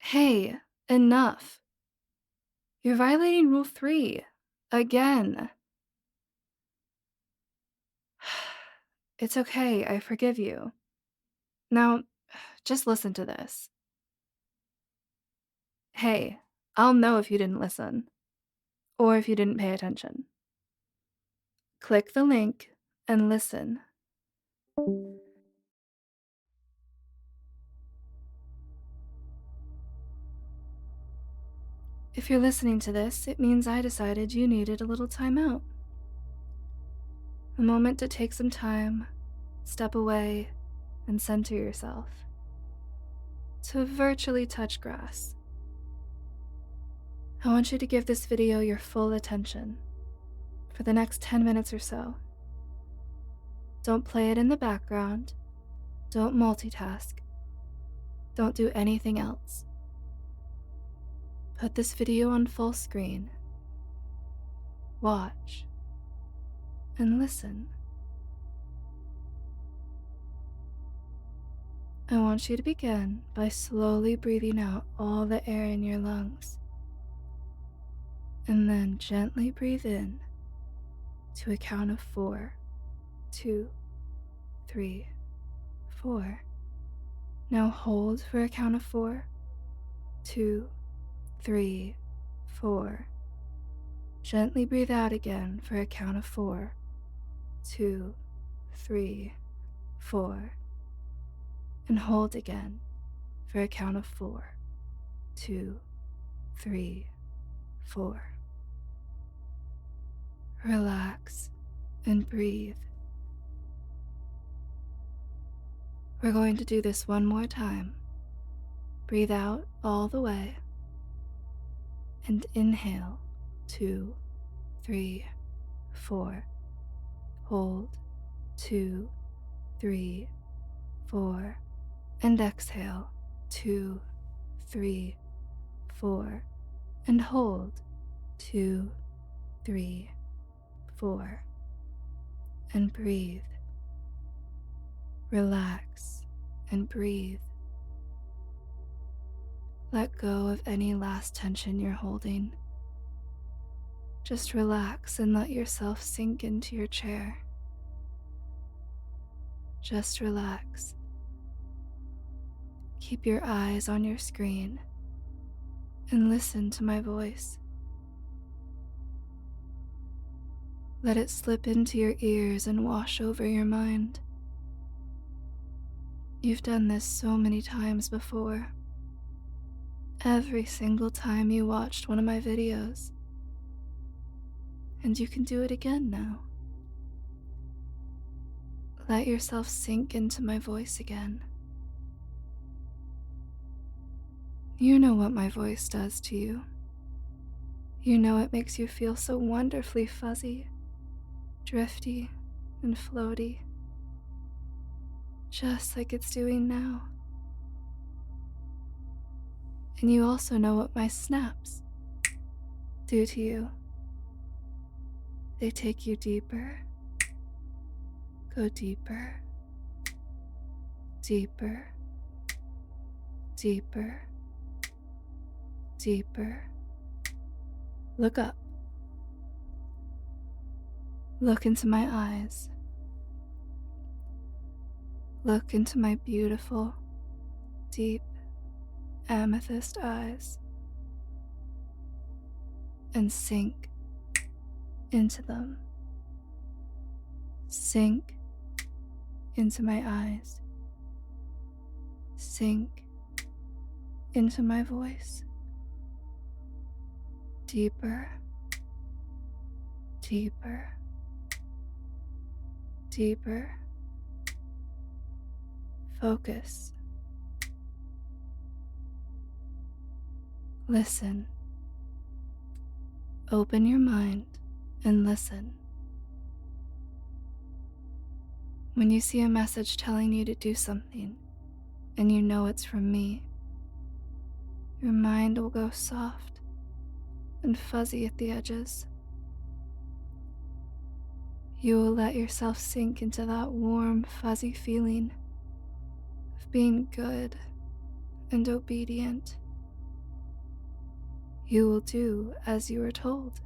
Hey, enough. You're violating Rule 3. Again. It's okay, I forgive you. Now, just listen to this. Hey, I'll know if you didn't listen, or if you didn't pay attention. Click the link and listen. If you're listening to this, it means I decided you needed a little time out. A moment to take some time, step away, and center yourself. To virtually touch grass. I want you to give this video your full attention for the next 10 minutes or so. Don't play it in the background. Don't multitask. Don't do anything else. Put this video on full screen. Watch and listen. I want you to begin by slowly breathing out all the air in your lungs, and then gently breathe in to a count of 4. 2, 3, 4. Now hold for a count of 4. 2, 3, 4. Gently breathe out again for a count of 4. 2, 3, 4. And hold again for a count of 4. 2, 3, 4. Relax and breathe. We're going to do this one more time. Breathe out all the way and inhale 2, 3, 4. Hold 2, 3, 4. And exhale 2, 3, 4. And hold 2, 3, 4. And breathe. Relax and breathe. Let go of any last tension you're holding. Just relax and let yourself sink into your chair. Just relax. Keep your eyes on your screen and listen to my voice. Let it slip into your ears and wash over your mind. You've done this so many times before. Every single time you watched one of my videos. And you can do it again now. Let yourself sink into my voice again. You know what my voice does to you. You know it makes you feel so wonderfully fuzzy, drifty, and floaty. Just like it's doing now. And you also know what my snaps do to you. They take you deeper, go deeper, deeper, deeper, deeper. Look up. Look into my eyes. Look into my beautiful, deep, amethyst eyes. And sink into them. Sink into my eyes. Sink into my voice. Deeper, deeper, deeper. Focus. Listen. Open your mind and listen. When you see a message telling you to do something, and you know it's from me, your mind will go soft and fuzzy at the edges. You will let yourself sink into that warm, fuzzy feeling of being good and obedient You will do as you are told.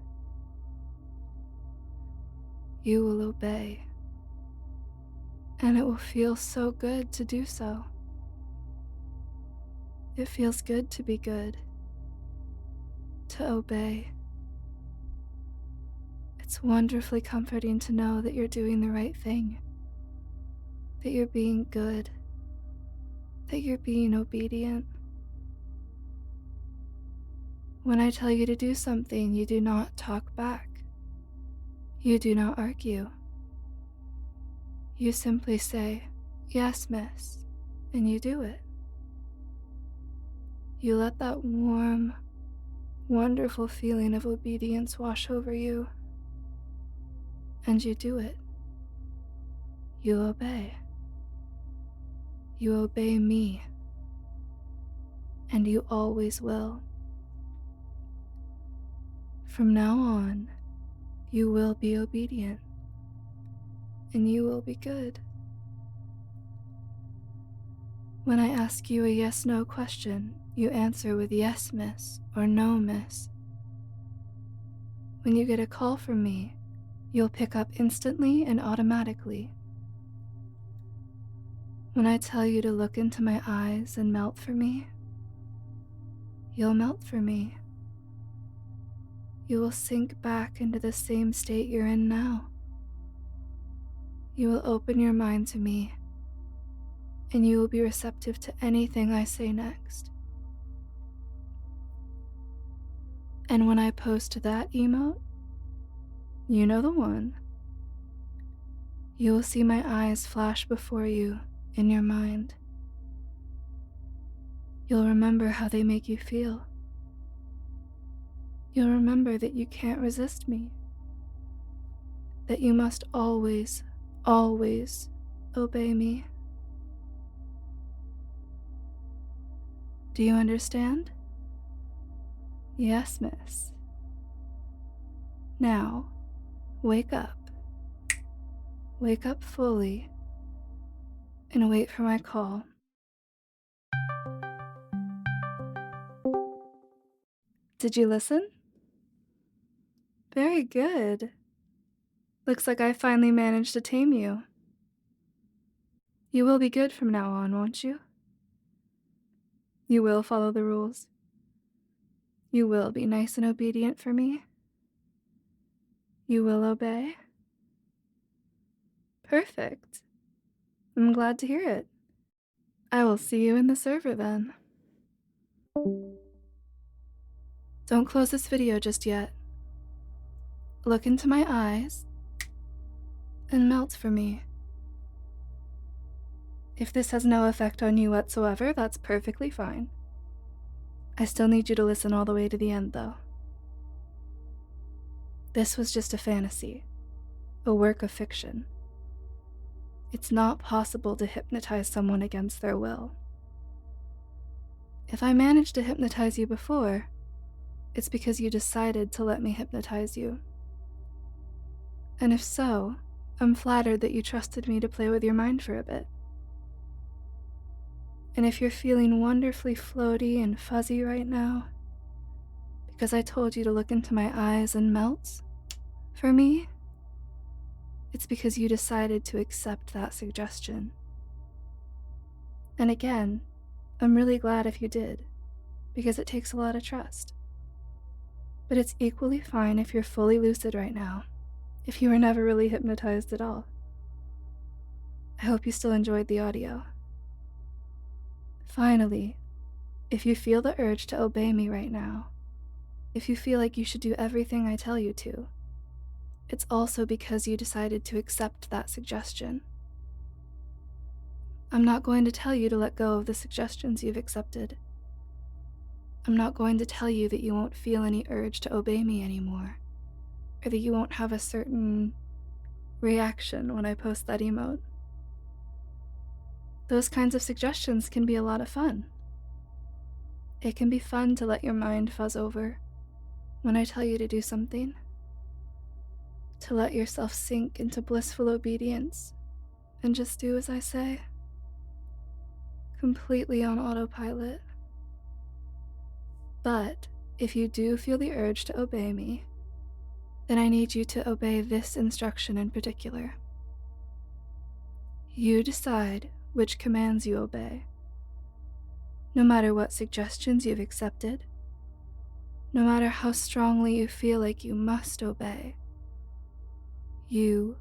You will obey, and it will feel so good to do so. It feels good to be good, to obey. It's wonderfully comforting to know that you're doing the right thing, that you're being good, that you're being obedient. When I tell you to do something, you do not talk back. You do not argue. You simply say, "Yes, miss," and you do it. You let that warm, wonderful feeling of obedience wash over you, and you do it. You obey. You obey me, and you always will. From now on, you will be obedient, and you will be good. When I ask you a yes-no question, you answer with "yes, miss," or "no, miss." When you get a call from me, you'll pick up instantly and automatically. When I tell you to look into my eyes and melt for me, you'll melt for me. You will sink back into the same state you're in now. You will open your mind to me, and you will be receptive to anything I say next. And when I post that emote, you know the one, you will see my eyes flash before you in your mind. You'll remember how they make you feel. You'll remember that you can't resist me, that you must always, always obey me. Do you understand? Yes, miss. Now, wake up. Wake up fully and wait for my call. Did you listen? Very good. Looks like I finally managed to tame you. You will be good from now on, won't you? You will follow the rules. You will be nice and obedient for me. You will obey. Perfect. I'm glad to hear it. I will see you in the server then. Don't close this video just yet. Look into my eyes and melt for me. If this has no effect on you whatsoever, that's perfectly fine. I still need you to listen all the way to the end, though. This was just a fantasy, a work of fiction. It's not possible to hypnotize someone against their will. If I managed to hypnotize you before, it's because you decided to let me hypnotize you. And if so, I'm flattered that you trusted me to play with your mind for a bit. And if you're feeling wonderfully floaty and fuzzy right now, because I told you to look into my eyes and melt for me, it's because you decided to accept that suggestion. And again, I'm really glad if you did, because it takes a lot of trust. But it's equally fine if you're fully lucid right now, if you were never really hypnotized at all. I hope you still enjoyed the audio. Finally, if you feel the urge to obey me right now, if you feel like you should do everything I tell you to, it's also because you decided to accept that suggestion. I'm not going to tell you to let go of the suggestions you've accepted. I'm not going to tell you that you won't feel any urge to obey me anymore, or that you won't have a certain reaction when I post that emote. Those kinds of suggestions can be a lot of fun. It can be fun to let your mind fuzz over when I tell you to do something, to let yourself sink into blissful obedience and just do as I say, completely on autopilot. But if you do feel the urge to obey me, then I need you to obey this instruction in particular. You decide which commands you obey. No matter what suggestions you've accepted, no matter how strongly you feel like you must obey, you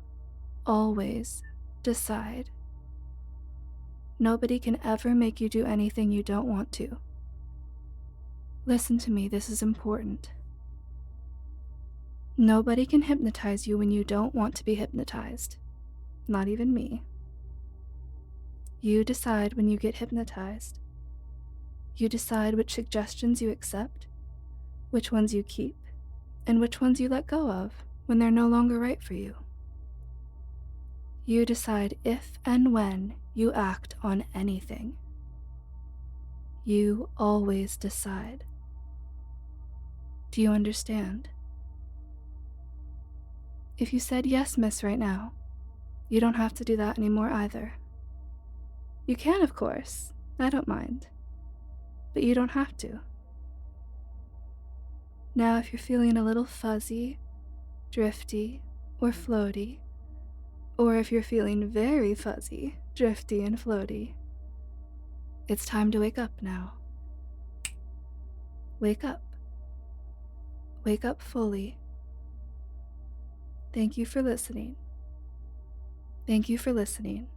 always decide. Nobody can ever make you do anything you don't want to. Listen to me, this is important. Nobody can hypnotize you when you don't want to be hypnotized. Not even me. You decide when you get hypnotized. You decide which suggestions you accept, which ones you keep, and which ones you let go of when they're no longer right for you. You decide if and when you act on anything. You always decide. Do you understand? If you said yes, miss, right now, you don't have to do that anymore either. You can, of course. I don't mind. But you don't have to. Now, if you're feeling a little fuzzy, drifty, or floaty, or if you're feeling very fuzzy, drifty, and floaty, it's time to wake up now. Wake up. Wake up fully. Thank you for listening. Thank you for listening.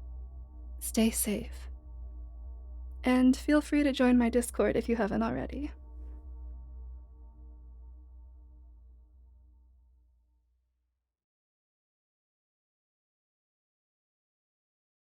Stay safe. And feel free to join my Discord if you haven't already.